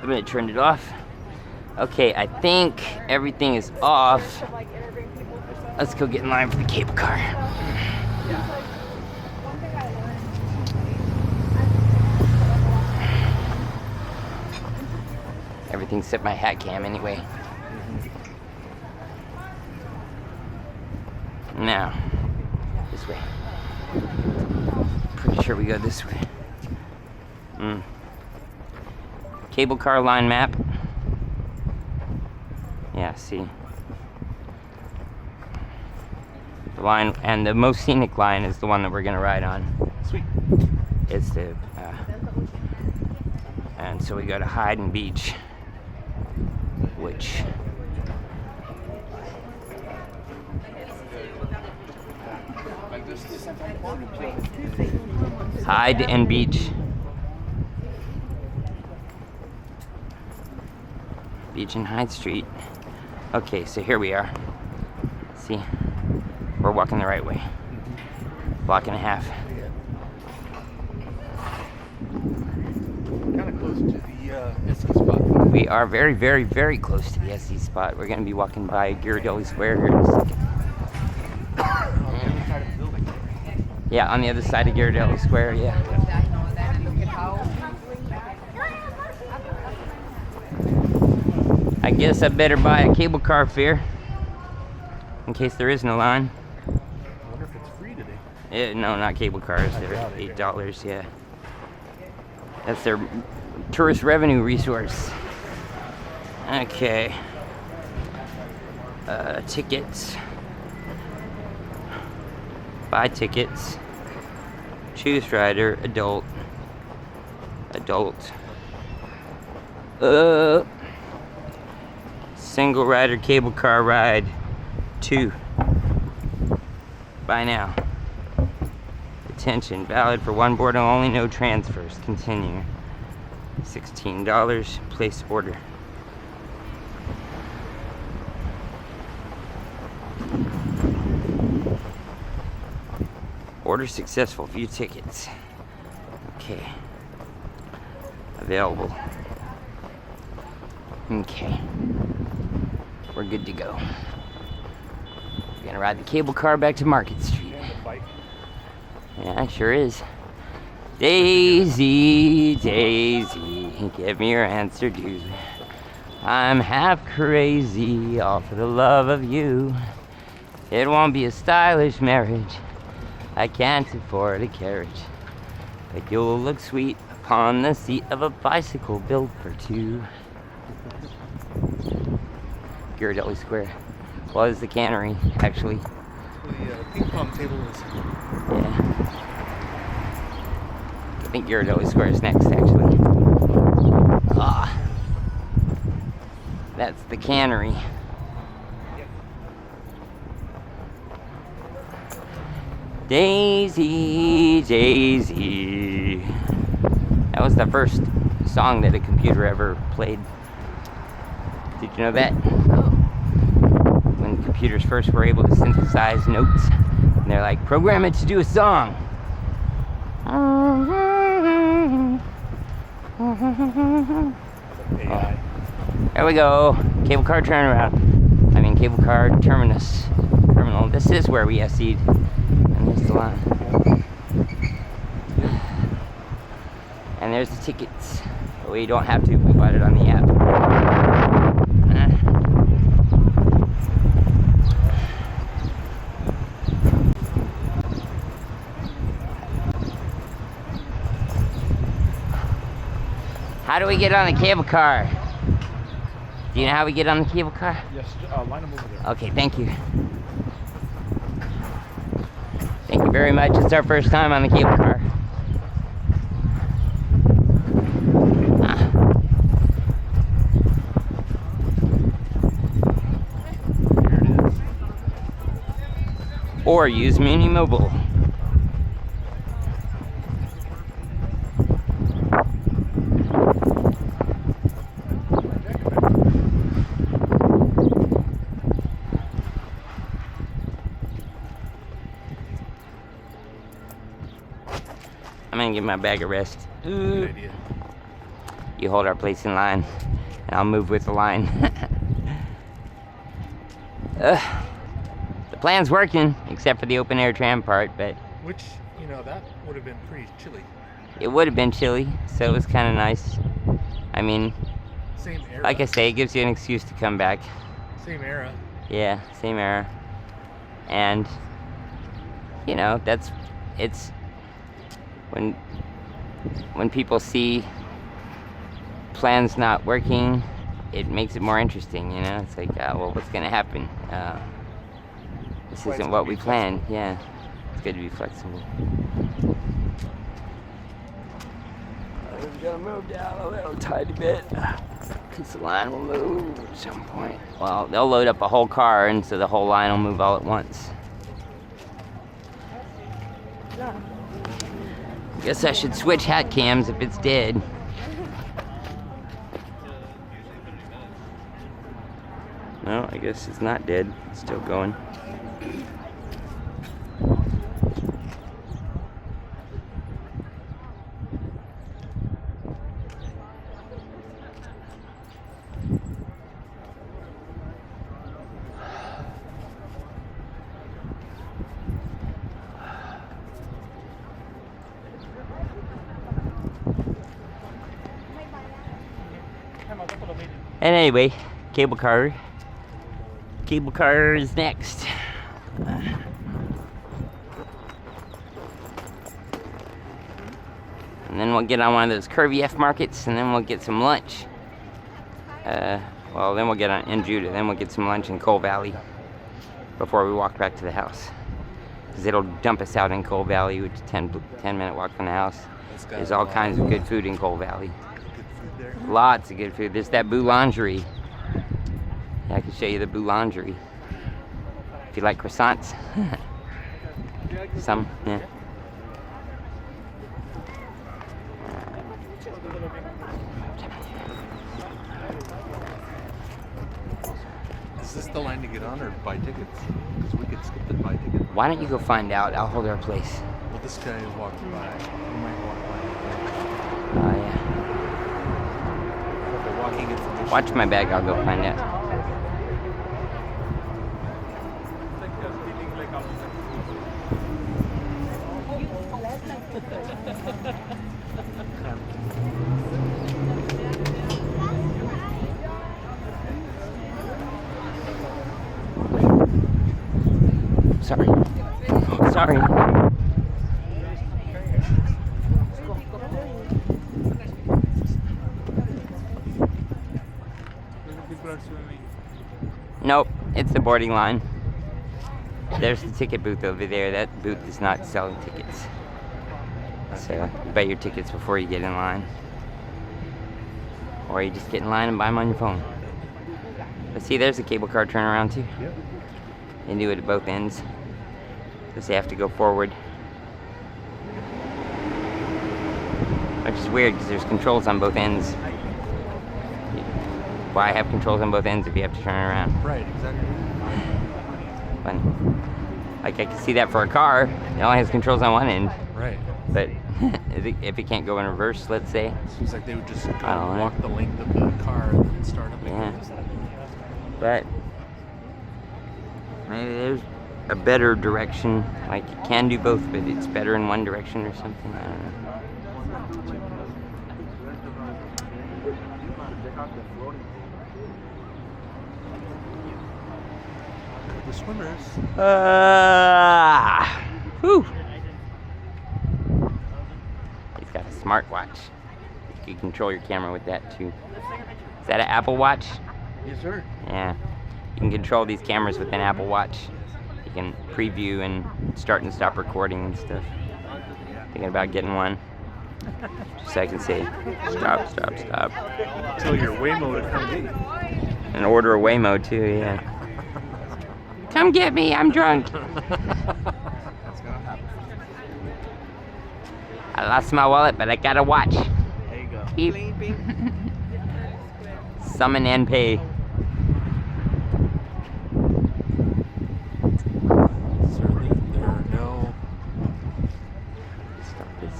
I'm gonna turn it off. Okay, I think everything is off. Let's go get in line for the cable car. Everything except my hat cam anyway. Now, this way. Pretty sure we go this way. Cable car line map. Yeah, see. The line, and the most scenic line is the one that we're gonna ride on. Sweet. It's the, and so we go to Hyde and Beach, which Hyde and Beach. Beach and Hyde Street. Okay, so here we are. See, we're walking the right way. Block and a half. Kind of close to the SC spot. We are very, very, very close to the SC spot. We're going to be walking by Ghirardelli Square here in a second. Yeah, on the other side of Ghirardelli Square, yeah. I guess I better buy a cable car fare in case there is no line. I wonder if it's free today. No, not cable cars. They're $8, yeah. That's their tourist revenue resource. Okay. Tickets. Buy tickets. Choose rider. Adult. Adult. Single rider cable car ride 2. Buy now. Attention, valid for one board only, no transfers. Continue. $16. Place order. Order successful. View tickets. Okay. Available. Okay. We're good to go. We're gonna ride the cable car back to Market Street. Yeah, it sure is. Daisy, Daisy, give me your answer due. I'm half crazy, all for the love of you. It won't be a stylish marriage. I can't afford a carriage. But you'll look sweet upon the seat of a bicycle built for 2. Ghirardelli Square. Well, it's the cannery, actually. The ping pong table is. Yeah. I think Ghirardelli Square is next, actually. Ah. That's the cannery. Daisy, Daisy. That was the first song that a computer ever played. Did you know that? When computers first were able to synthesize notes, and they're like, program it to do a song. AI. There we go. Cable car turnaround. I mean, cable car terminus. Terminal. This is where we SC'd. And there's the line. And there's the tickets. But we don't have to. We bought it on the app. How do we get on the cable car? Do you know how we get on the cable car? Yes, line them over there. Okay, thank you. Thank you very much. It's our first time on the cable car. Here it is. Or use Muni Mobile. I'm gonna get my bag of rest. Good idea. You hold our place in line, and I'll move with the line. The plan's working, except for the open air tram part, but... Which, you know, that would have been pretty chilly. It would have been chilly, so it was kind of nice. I mean, Same era. like I say, it gives you an excuse to come back. Same era. Yeah, same era. And, you know, it's... When people see plans not working, it makes it more interesting, you know? It's like, well, what's going to happen? This isn't what we planned. Yeah, it's good to be flexible. We're going to move down a little tiny bit, because the line will move at some point. Well, they'll load up a whole car, and so the whole line will move all at once. Guess I should switch hat cams if it's dead. No, I guess it's not dead. It's still going. And anyway, cable car is next. And then we'll get on one of those curvy F markets, and then we'll get some lunch. Well, then we'll get on in Judah, then we'll get some lunch in Coal Valley before we walk back to the house. Because it'll dump us out in Coal Valley, which is a 10-minute walk from the house. There's all kinds of good food in Coal Valley. Lots of good food. There's that boulangerie. Yeah, I can show you the boulangerie. If you like croissants. Some, yeah. Is this the line to get on or buy tickets? Because we could skip the buy ticket. Why don't you go find out? I'll hold our place. Well, this guy walked by. He might walk by. Oh, yeah. The walking information. Watch my bag, I'll go find out. Sorry. Sorry. Nope, it's the boarding line. There's the ticket booth over there. That booth is not selling tickets. So you buy your tickets before you get in line. Or you just get in line and buy them on your phone. But see, there's a cable car turnaround too. Yep. You can do it at both ends. Just have to go forward. Which is weird because there's controls on both ends. Why have controls on both ends if you have to turn around? Right, exactly. Fun. Like I can see that for a car, it only has controls on one end. Right. But if it can't go in reverse, let's say. Seems like they would just go I don't know. walk the length of the car and then start up again. Yeah. But maybe there's a better direction. Like it can do both, but it's better in one direction or something. I don't know. The swimmers. Whew. He's got a smartwatch. You can control your camera with that too. Is that an Apple Watch? Yes, sir. Yeah. You can control these cameras with an Apple Watch. You can preview and start and stop recording and stuff. Thinking about getting one. Just so I can say, stop, stop, stop. Tell your Waymo to come get you. And order a Waymo too, yeah. Come get me, I'm drunk. That's gonna happen. I lost my wallet, but I got a watch. There you go. Beep. Summon and pay. Certainly, there are no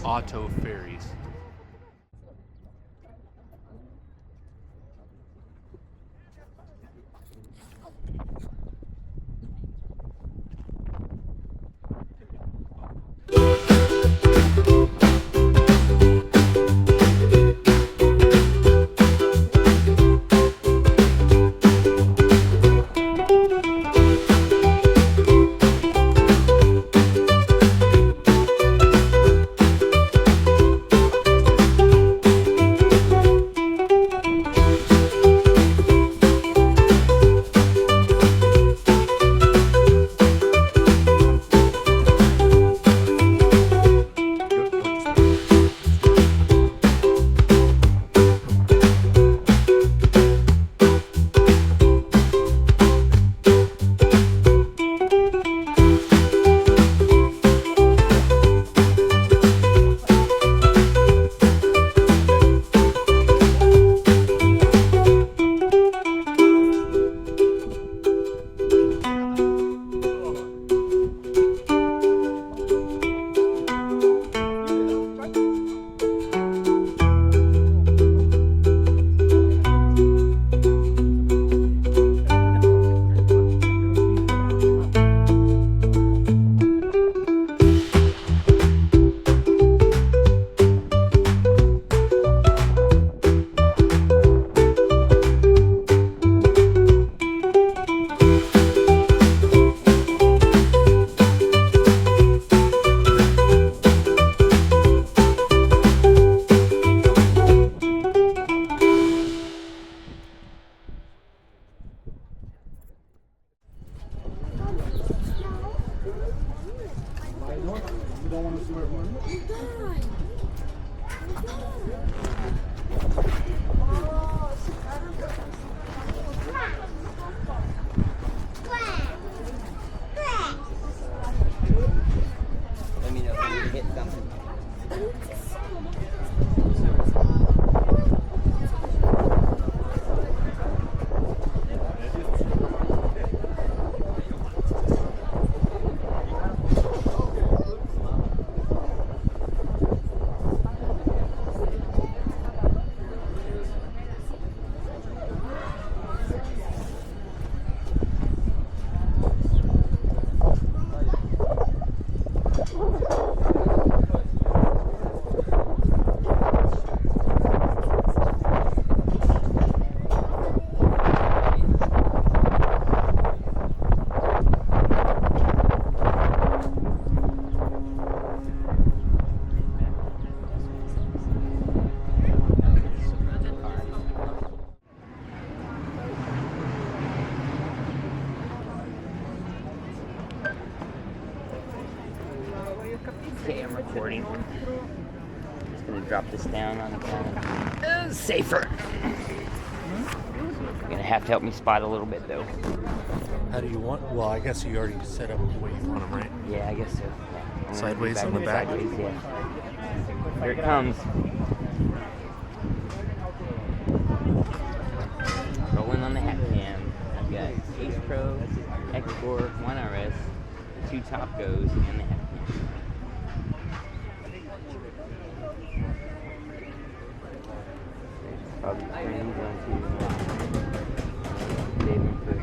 auto ferries. recording. Just gonna drop this down on the counter. Safer. You're gonna have to help me spot a little bit though. How do you want? Well, I guess you already set up the way you want them, right? Yeah, I guess so. Yeah. Sideways on the back? Sideways, yeah. Here it comes. Rolling on the hat cam. I've got Ace Pro, X4, 1RS, 2 top goes, and the hat cam. Probably screens on save them for.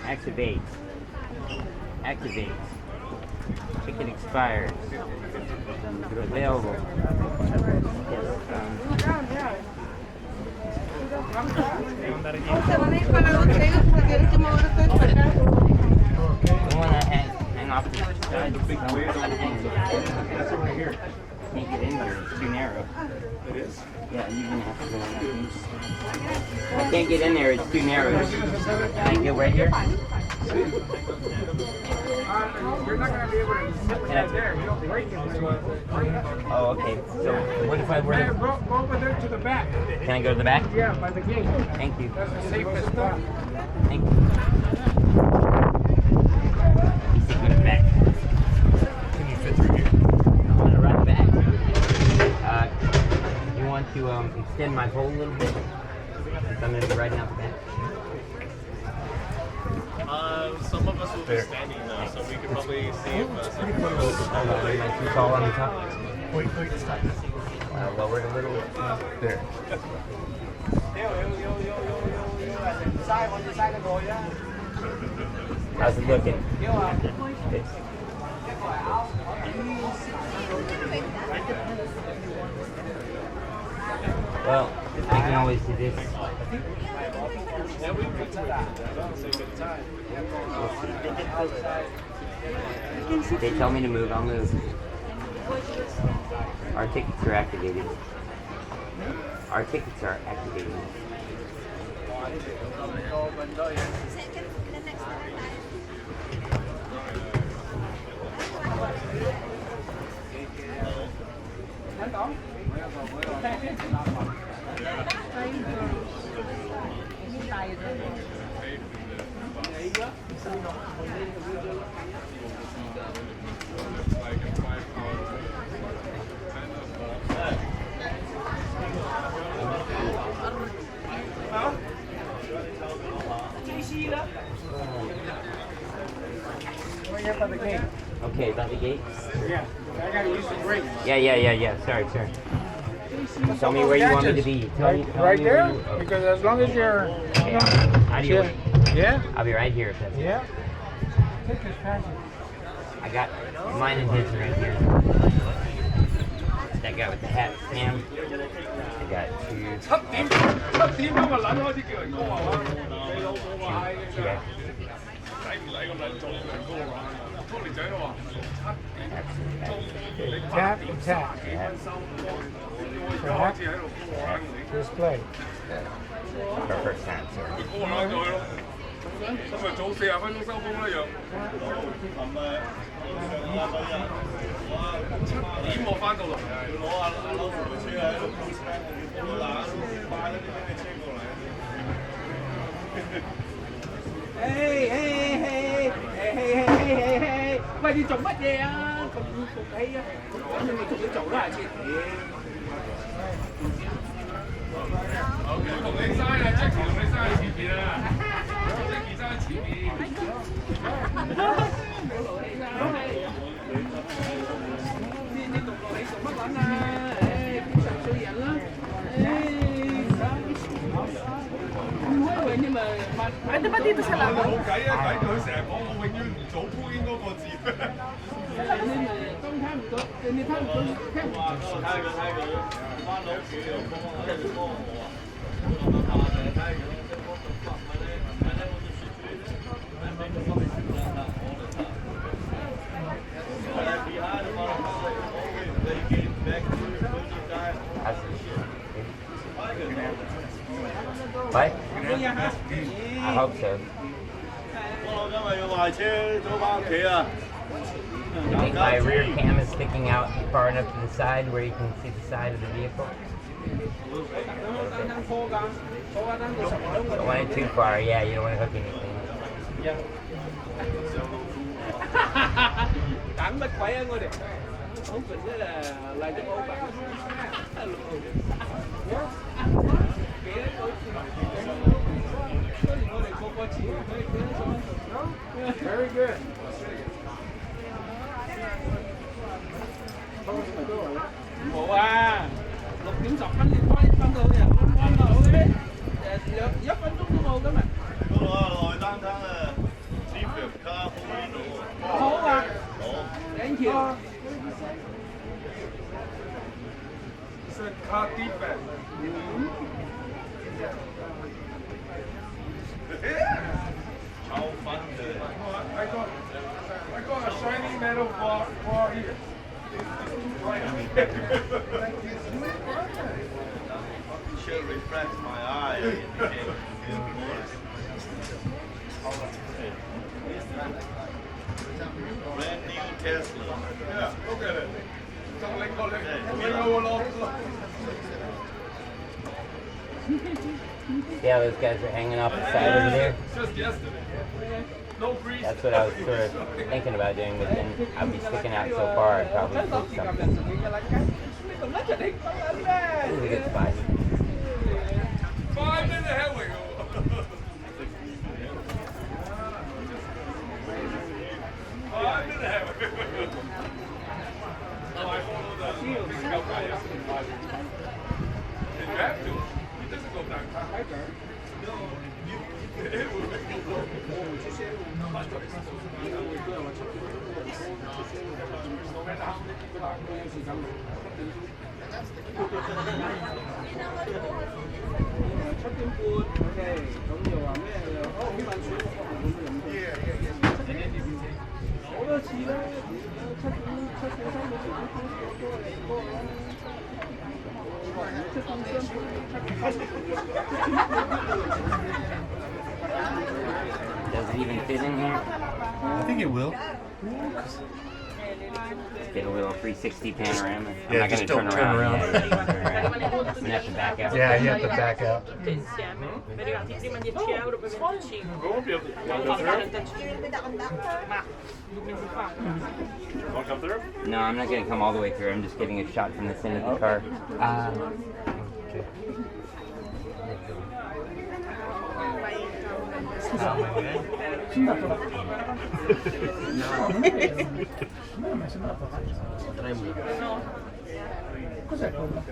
Activate. Activate. Ticket expires. Available. You wanna hang off to the side? Can't get in here, it's too narrow. It is? Yeah, you're gonna have to go in that piece. I can't get in there, it's too narrow. Can I go right here? You're not going to be able to sit right there. You don't break it. Oh, okay. So what if I were to... Go over there to the back. Can I go to the back? Yeah, by the gate. Thank you. That's the safest spot. Thank you. He's taking me back. Can you fit through here? I'm gonna run back. You want to extend my pole a little bit? Since I'm gonna be riding out the back. Some of us will be standing though, so we could probably see if some Hold on, am I too tall on the top? Wait, stop. Lower it a little. There. How's it looking? It's... Well, I can always do this. They tell me to move, I'll move. Our tickets are activated. Our tickets are activated. By the gate. Okay, about the gate? Yeah, I got to use the brake. Yeah. Sorry. Tell me where you want me to be. Tell me Right where there? you- Because as long as you're... How do you want? Yeah? I'll be right here if that's Yeah. Take this passage. I got mine and his right here. That guy with the hat, Sam. I got two. Tap, tap. Tap. Display. For first time, sorry. 咁咪早40分鐘收工啦又。7點我翻到嚟啊！要攞阿老扶車喺度鋪車，嗱快啲俾你車過嚟。嘿！喂，你做乜嘢啊？咁服氣啊！咁你咪同佢做啦，阿切。同你嘥啊 ，Jackie 同你嘥喺前面啊 ，Jackie 嘥喺前面。呢啲獨落你做乜撚啊？誒，50歲人啦，誒。Pwede ba dito sa labas? 冇計啊，計佢成日講我永遠唔早鋪應嗰個字。What? I hope so. 我今日要壞車，早翻屋企啊！ I think my rear cam is sticking out far enough to the side where you can see the side of the vehicle. Don't want it too far, yeah, you don't want to hook anything. Tặng乜鬼啊我哋？好笨啫啦，嚟咗冇辦。Very good. 冇啊，6點10分你翻到人啱啦，好嘅。1分鐘都冇今日。嗰度啊，來單單啊，支付卡好呢度。好啊。好。Thank you。是卡 defect。超翻嘅。I got a shiny metal bar here. Should refresh my eye. Brand new Tesla. Yeah, look at it. See how those guys are hanging off the side over there? Just yesterday. No breeze. That's what I was sort of thinking about doing, but then I'd be sticking out so far, I'd probably do something. This is a good spot. 5 minutes ahead we go. Does it even fit in here? I think it will. Get a little 360 panorama. I'm Yeah, not just going to don't turn turn around. around. Yeah, you don't turn around. I'm going to have to back out. Yeah, you have to back out. Tutti insieme. Mi arrivati prima 10 euro per 25. Ma 2 mesi fa. Want to come through? No, I'm not going to come all the way through. I'm just getting a shot from the center of the car. Okay. Cos'è quello?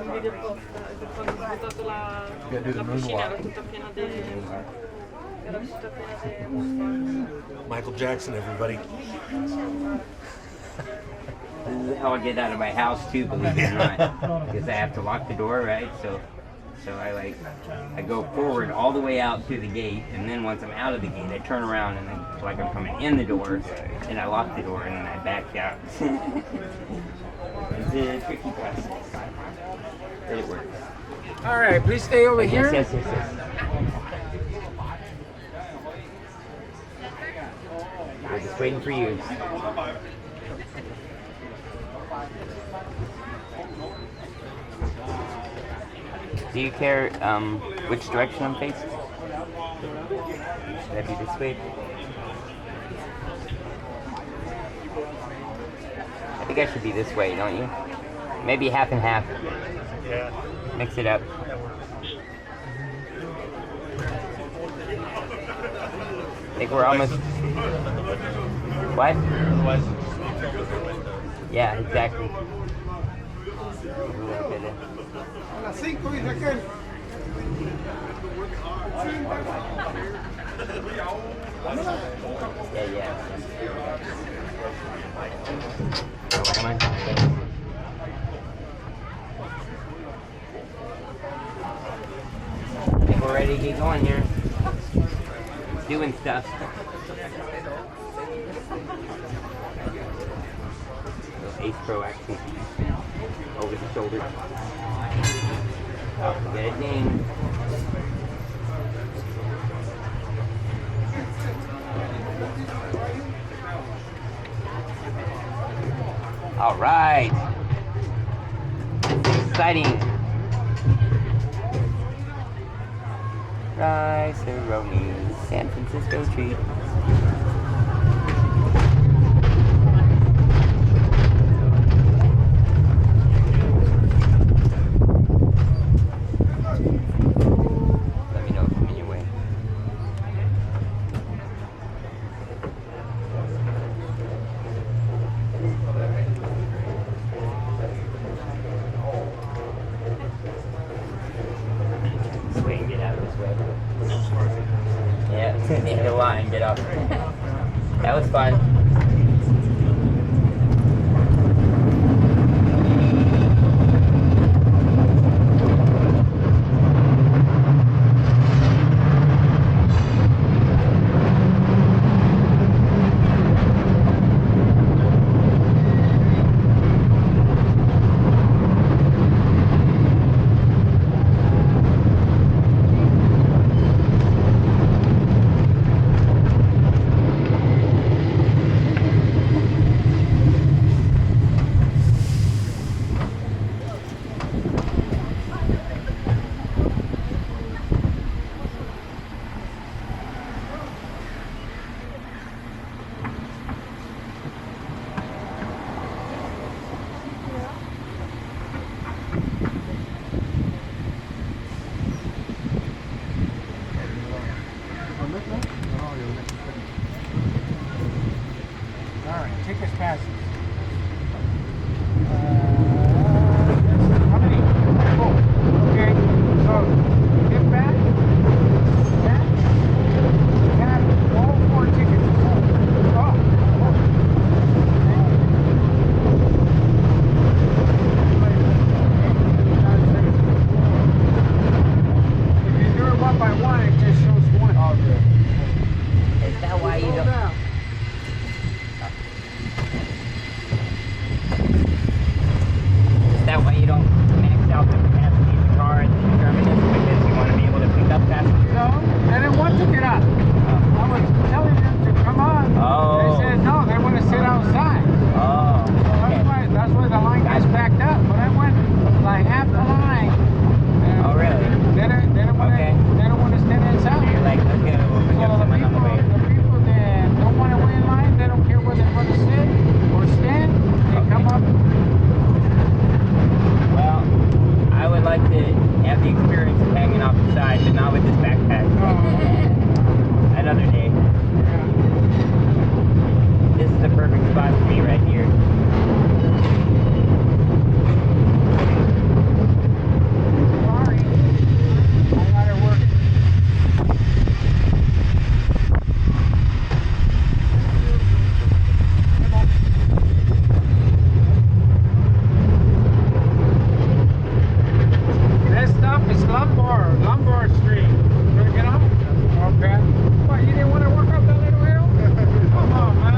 Un video apposta per quando ho buttato la piscina era tutta piena di... Era tutta piena di... Michael Jackson, everybody. This is how I get out of my house too, believe it or not, because I have to lock the door, right? So I go forward all the way out to the gate, and then once I'm out of the gate, I turn around and then like I'm coming in the door, and I lock the door, and then I back out. It's a tricky process, but it works. All right, please stay over here. Yes. We're just waiting for you. Do you care which direction I'm facing? Should I be this way? I think I should be this way, don't you? Maybe half and half. Yeah. Mix it up. I think we're almost... What? Yeah, exactly. A little bit of... A las 5 dice aquel. Yeah. I think we're ready to get going here. Doing stuff. Ace Pro action. Over the shoulder. Oh, get it ding. All right. Exciting. Rice-A-Roni, San Francisco treat. Let me know if I'm in your way. This way and get out of this way. Yeah, hit the line, get off. That was fun. Tickets passes. How many? Oh, okay. So, get back. Have all 4 tickets. If you do it one by one, it just shows one. Oh, good. Is that why you don't? Is that why you don't max out the capacity of the car at the terminus because you want to be able to pick up passengers? No, they didn't want to get up. I was telling them to come on. Oh. They said no, they want to sit outside. Oh, okay. That's why the line gets backed up. But I went like half the line. Oh, really? They don't want to. Okay. They don't want to stand inside. You're like, let's go. We'll pick up someone on the way. The people that don't want to wait in line, they don't care where they want to sit or stand. They come up. Well, I would like to have the experience of hanging off the side, but not with this backpack. Another day. This is the perfect spot for me right here. Sorry, I gotta work. This stuff is Lombard Street. You wanna get up? Okay. What, you didn't want to work up that little hill? Come on, man.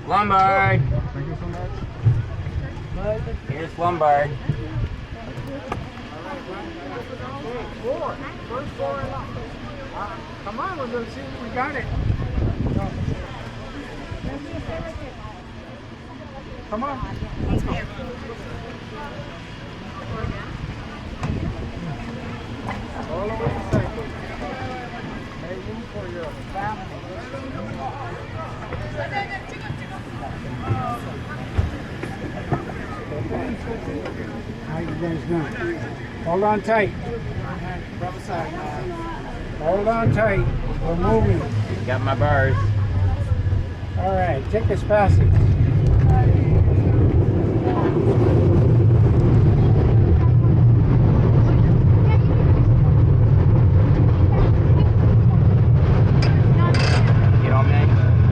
Lombard! Thank you so much. Here's Lombard. First 4 and up. Come on, we're going to see if we got it. Come on. Let's go. All over the cycle. Make room for your family. How you guys doing? Hold on tight. Hold on tight. We're moving. Got my bars. All right, tickets passage.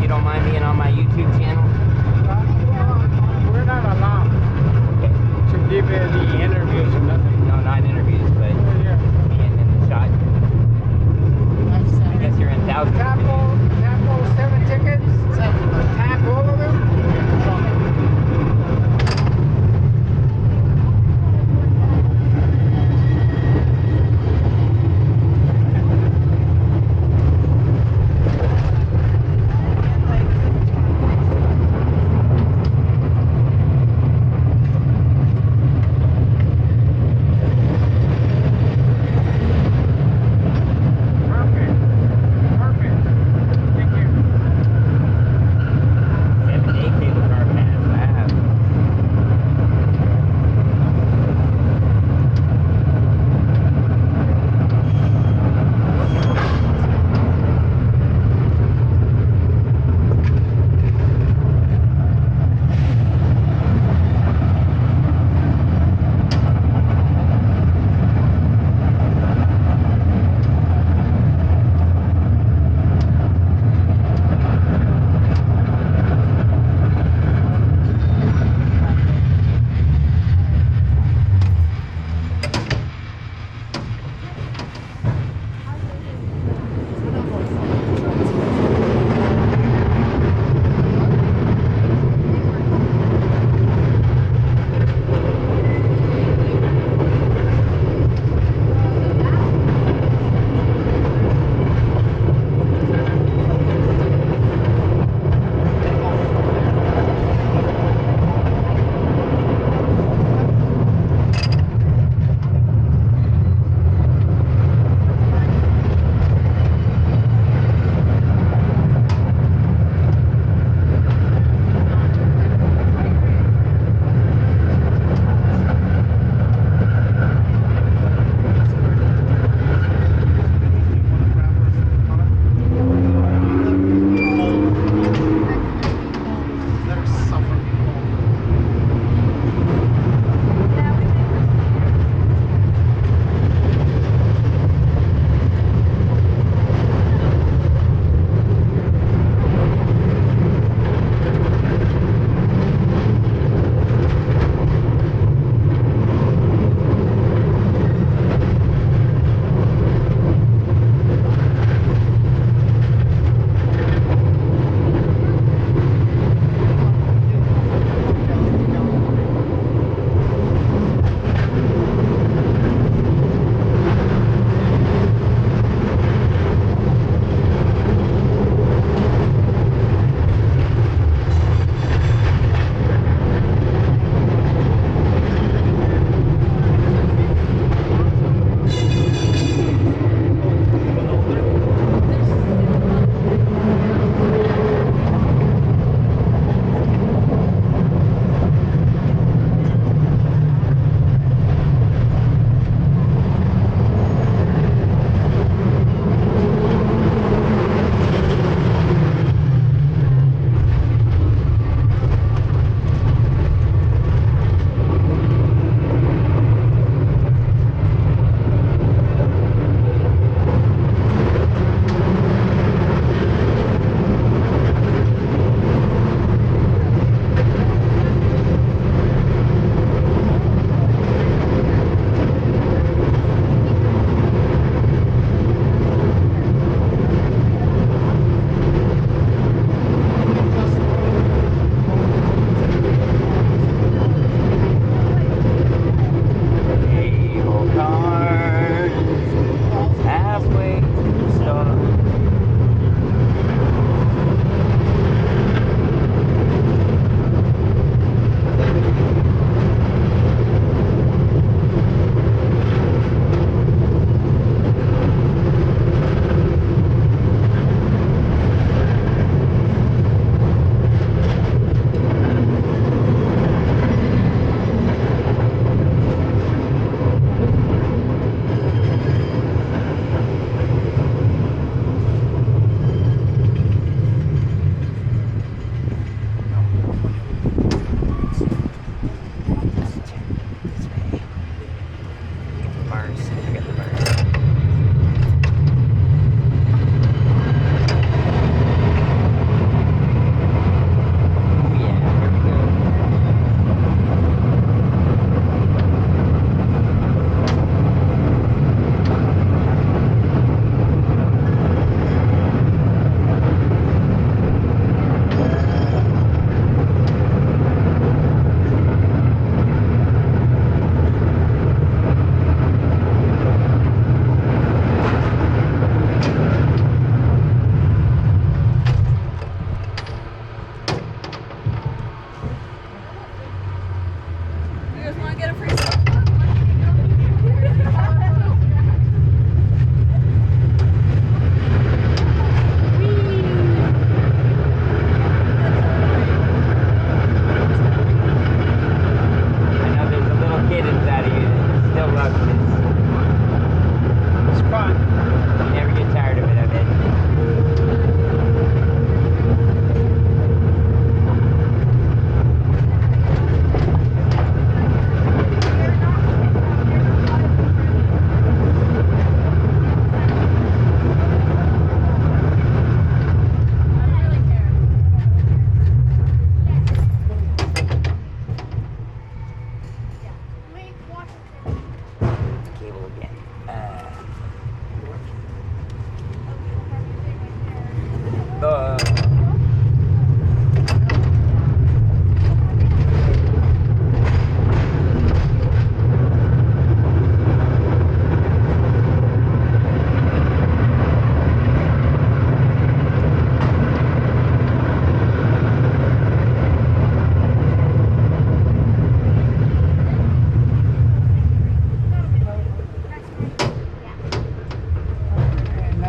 You don't mind being on my YouTube channel? We're not allowed to give any interviews or nothing. No, not interviews, but being in the shot. I guess you're in thousands. Tap all 7 tickets. Tap all of them.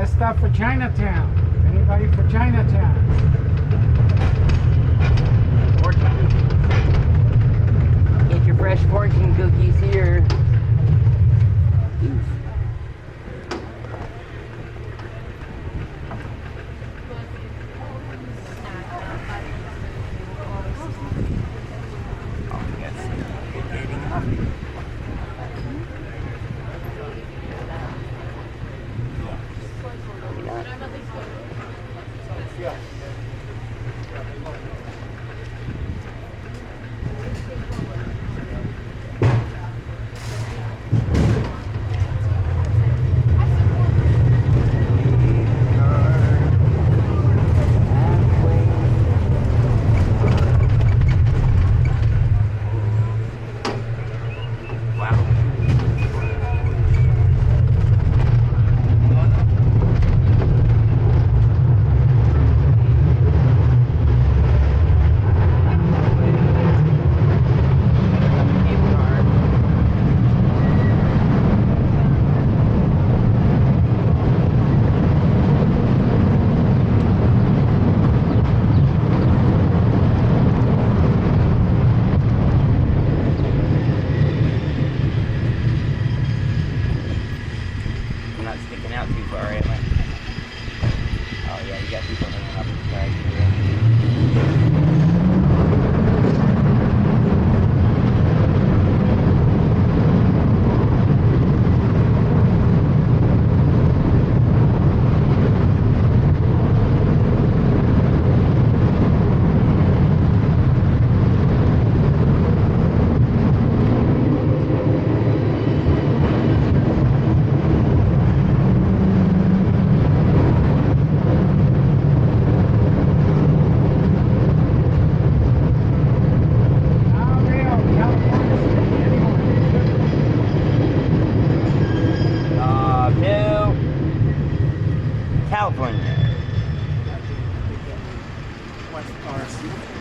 That's stuff for Chinatown. Anybody for Chinatown? Get your fresh fortune cookies here.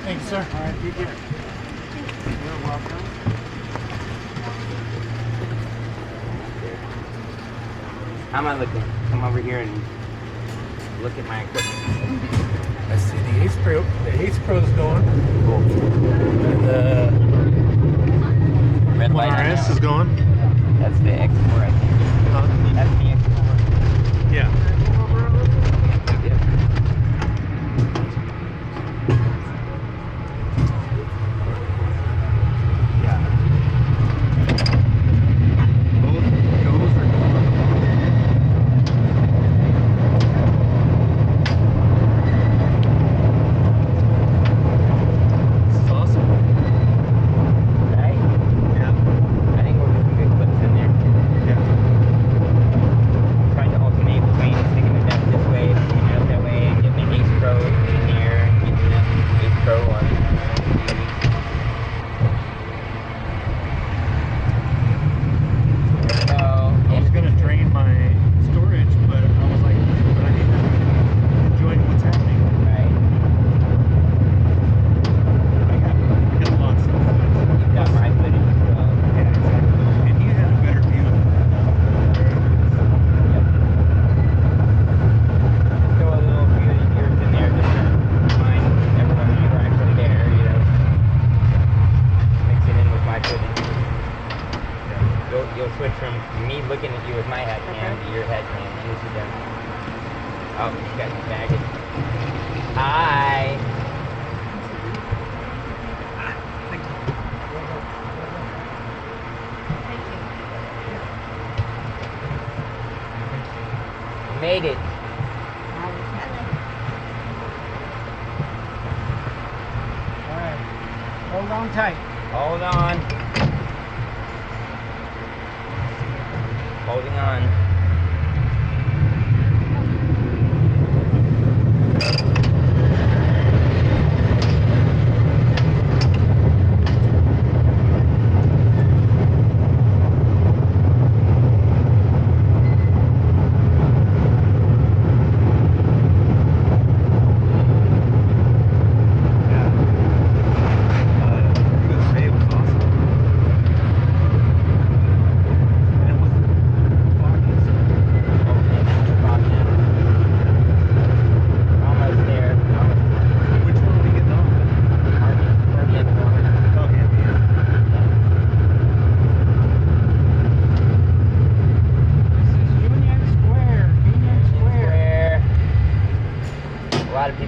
Thanks, sir. All right, you get it. You're welcome. How am I looking? Come over here and look at my equipment. I see the Ace Pro. The Ace Pro's going. Cool. And the Red light on RS that. is going. That's the X4, I think. Huh? That's the X4. Yeah. You'll switch from me looking at you with my hat cam to your hat cam. You sit down. Oh, you got your baggage. Hi. Made it. All right. Hold on tight. Hold on. Holding on. Foggy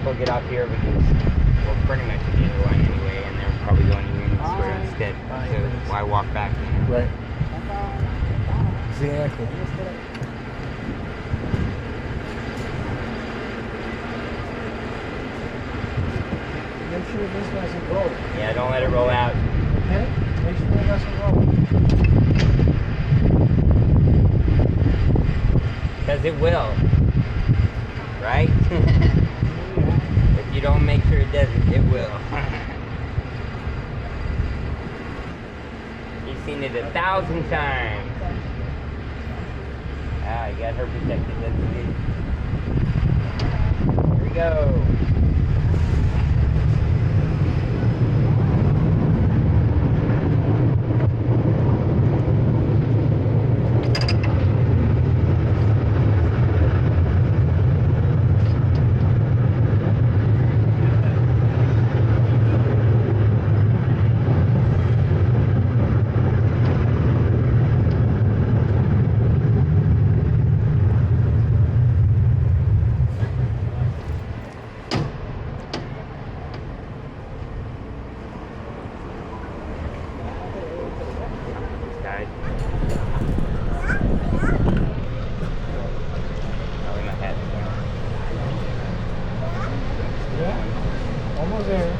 they'll get off here because we're pretty much at the end of the line anyway, and they're probably going to Union Square instead. So why walk back? Right. Exactly. Make sure this doesn't roll. Yeah, don't let it roll out. Okay? Make sure it doesn't roll. Because it will. Right? If you don't make sure it doesn't, it will. You've seen it 1,000 times. Ah, you got her protected. That's good. Here we go. Almost there.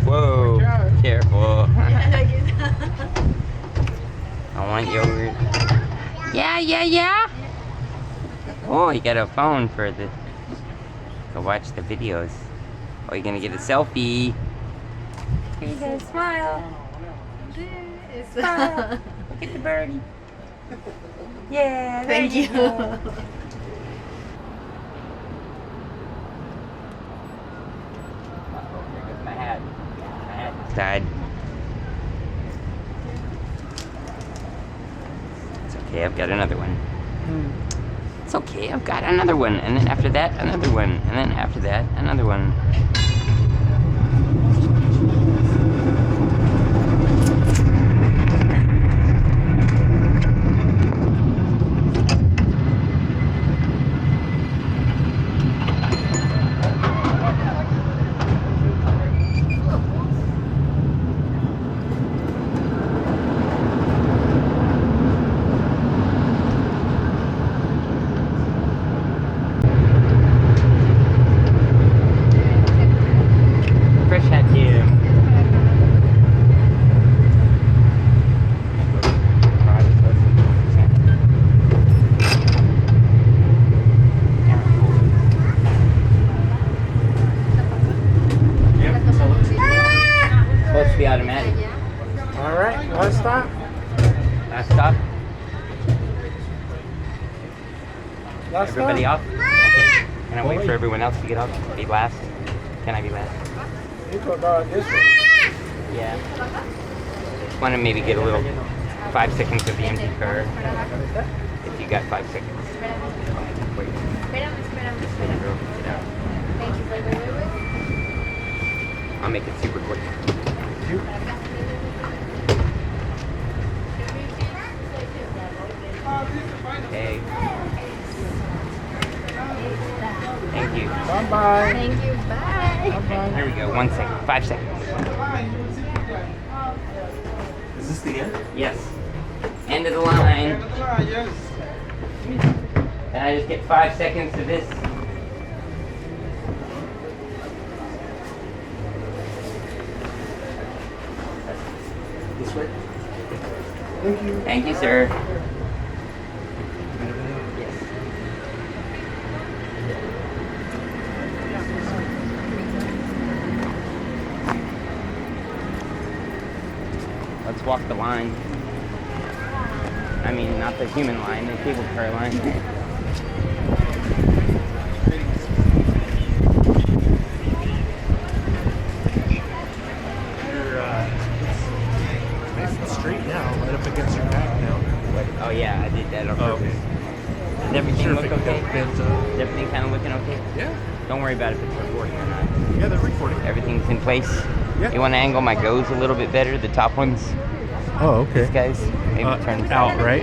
Whoa, careful. I want yogurt. Yeah. Oh, you got a phone for the... Go watch the videos. Oh, you're gonna get a selfie. Here you go, smile. Smile. Look at the birdie. Yeah, Thank you. Go. My hat. My hat's tied. It's okay, I've got another one. It's okay, I've got another one. And then after that, another one. And then after that, another one. Fresh hat, Jim. Supposed to be automatic. All right, last stop. Last stop. Last Everybody stop. off? Okay. Can I wait for everyone else to get off? Be last? Can I be last? You could go this way. Yeah. Want to maybe get a little 5 seconds of the empty car. If you got 5 seconds. Wait. I'll make it super quick. Okay. Thank you. Bye-bye. Thank you. Bye. Bye-bye. Here we go. 1 second. 5 seconds. Is this the end? Yes. End of the line. Yes. And I just get 5 seconds of this. This way? Thank you. Thank you, sir. Yes. walk the line. I mean, not the human line, the cable car line. You're nice and straight now, right up against your back now. Oh yeah, I did that on Oh, purpose. okay. Does everything Sure, look if it okay? got bent Is up. everything kind of looking okay? Yeah. Don't worry about if it's recording or not. Yeah, they're recording. Everything's in place. Yeah. You want to angle my goes a little bit better, the top ones, Oh, these guys? Maybe turn this out, right?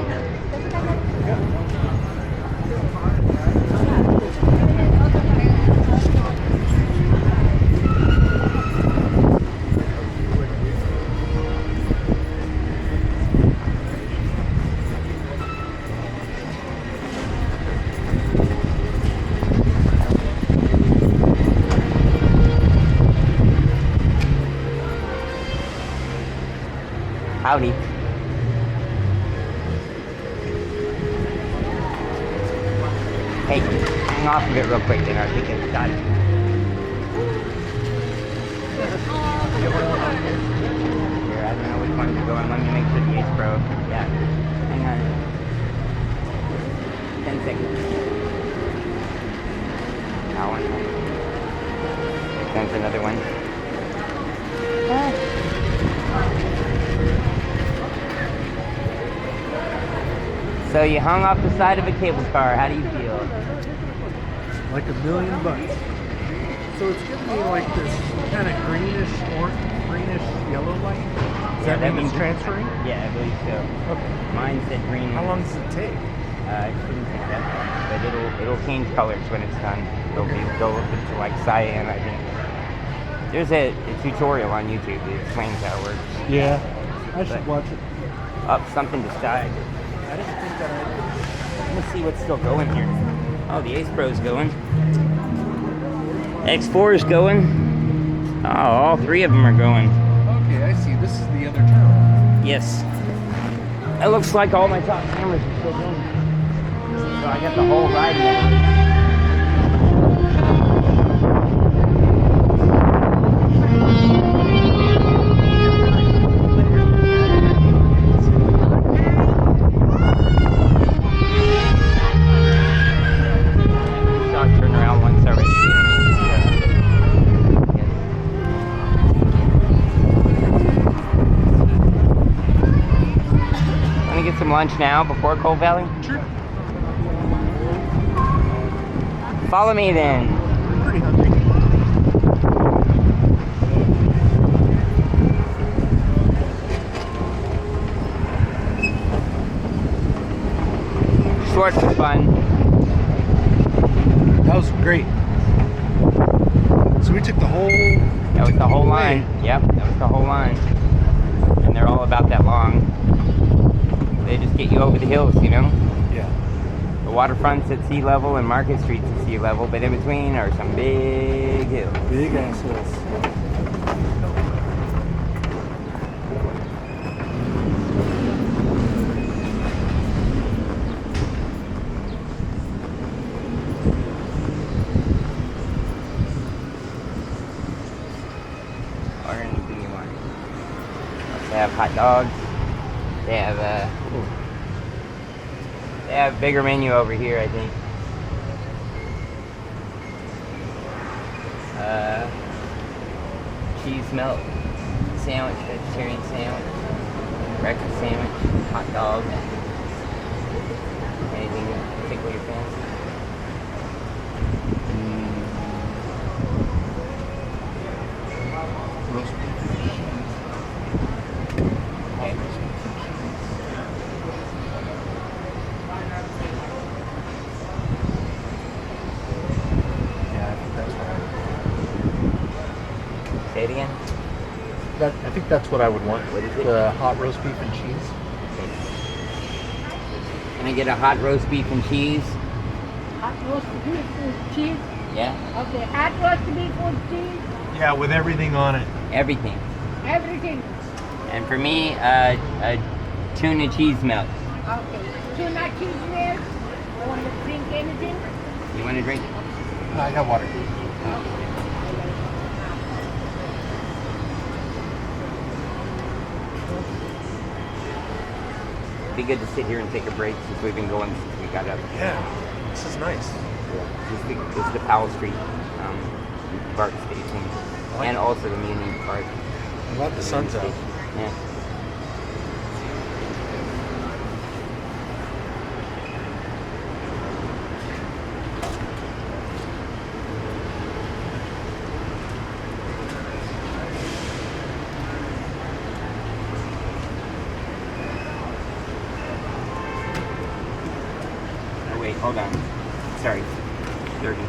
Howdy. Hey, hang off of it real quick, then I'll take a shot. Here, I don't know which ones are going. Let me make sure the Ace Pro. Yeah. Hang on. 10 seconds. That one. There's another one. So you hung off the side of a cable car. How do you feel? Like $1 million. So it's giving me like this kind of greenish yellow light. Does that mean it's transferring? Yeah, I believe so. Okay. Mine said green. How long does it take? It shouldn't take that long, but it'll change colors when it's done. It'll go into like cyan, I think. There's a tutorial on YouTube that explains how it works. Yeah. I should watch it. Up, something just died. I didn't think that I Let's see what's still going here. Oh, the Ace Pro's going. X4 is going. Oh, all three of them are going. Okay, I see. This is the other tower. Yes. It looks like all my top cameras are still going. So I got the whole ride now. Turn around once already. Want to get some lunch now before Coal Valley? Sure. Follow me then. I'm pretty hungry. Short for fun. That was great. So we took the whole. That was the whole line. Yep, that was the whole line. And they're all about that long. They just get you over the hills, you know? Yeah. The waterfront's at sea level and Market Street's at sea level, but in between are some big hills. Big ass hills. Order anything you want. They have hot dogs. They have a bigger menu over here, I think. Cheese melt sandwich, vegetarian sandwich, breakfast sandwich, hot dog. Anything to tickle your fancy? Roast beef. Okay. Yeah, I think that's what Say it again. I think that's what I would want. What is it? The hot roast beef and cheese. Can I get a hot roast beef and cheese? Hot roast beef with cheese. Yeah? Okay, hot roast beef with cheese. Yeah, with everything on it. Everything. Everything. And for me, a tuna cheese melt. Okay. Tuna cheese melt. You want to drink anything? You want to drink? I got water. It'd be good to sit here and take a break since we've been going since we got up. Yeah, this is nice. This is the Powell Street BART station. And also the Muni Park. I'm glad the sun's out. Yeah. Oh, wait, hold on. Sorry. 30.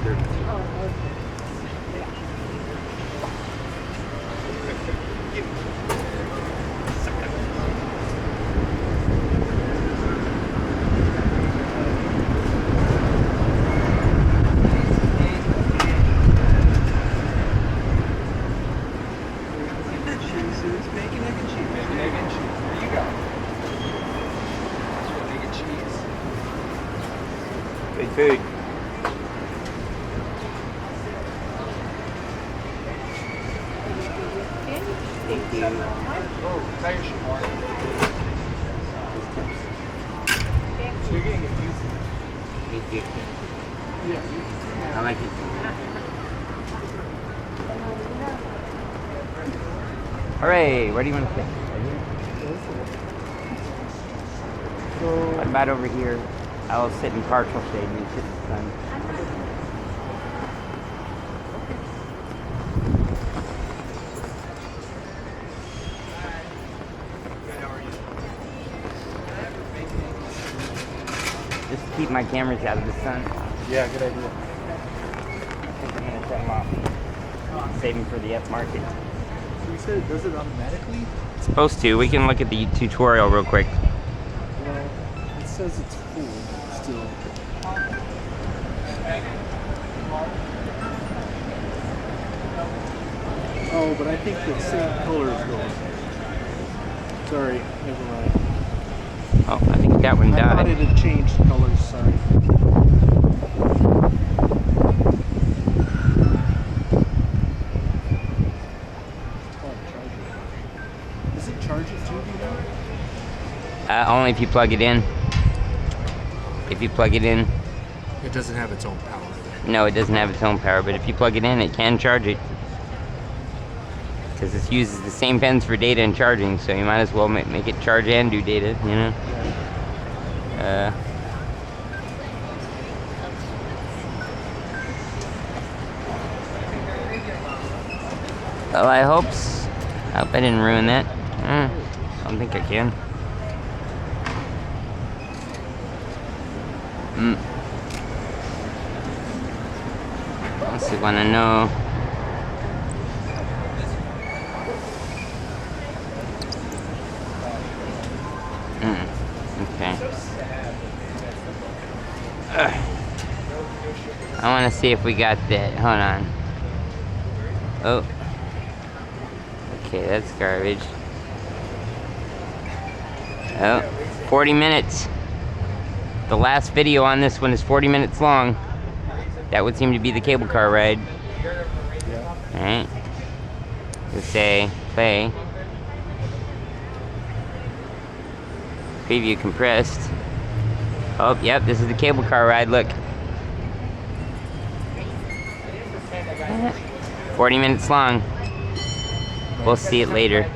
30. Good food. Thank you. Oh, thanks, Mark. So you're getting it easy. Thank you. Yeah. I like it. Hooray! Where do you want to sit? What about over here? I'll sit in partial shade and you sit in the sun. Just to keep my cameras out of the sun. Yeah, good idea. I think I'm going to shut them off. Save them for the F market. So you said it does it automatically? It's supposed to. We can look at the tutorial real quick. Well, it says it's full still. Oh, but I think the same color is going. Sorry, never mind. Oh, I think that one I thought it died. had changed colors, sorry. Does it charge it too, do you know? Only if you plug it in. If you plug it in. It doesn't have its own power. No, it doesn't have its own power, but if you plug it in, it can charge it. Because it uses the same pens for data and charging, so you might as well make it charge and do data, you know? Well, I hope I didn't ruin that. I don't think I can. Also want to know. Okay. I want to see if we got that. Hold on. Oh. Okay, that's garbage. Oh, 40 minutes. The last video on this one is 40 minutes long. That would seem to be the cable car ride. Alright. Let's say play. Preview compressed. Oh, yep, this is the cable car ride, look. 40 minutes long. We'll see it later.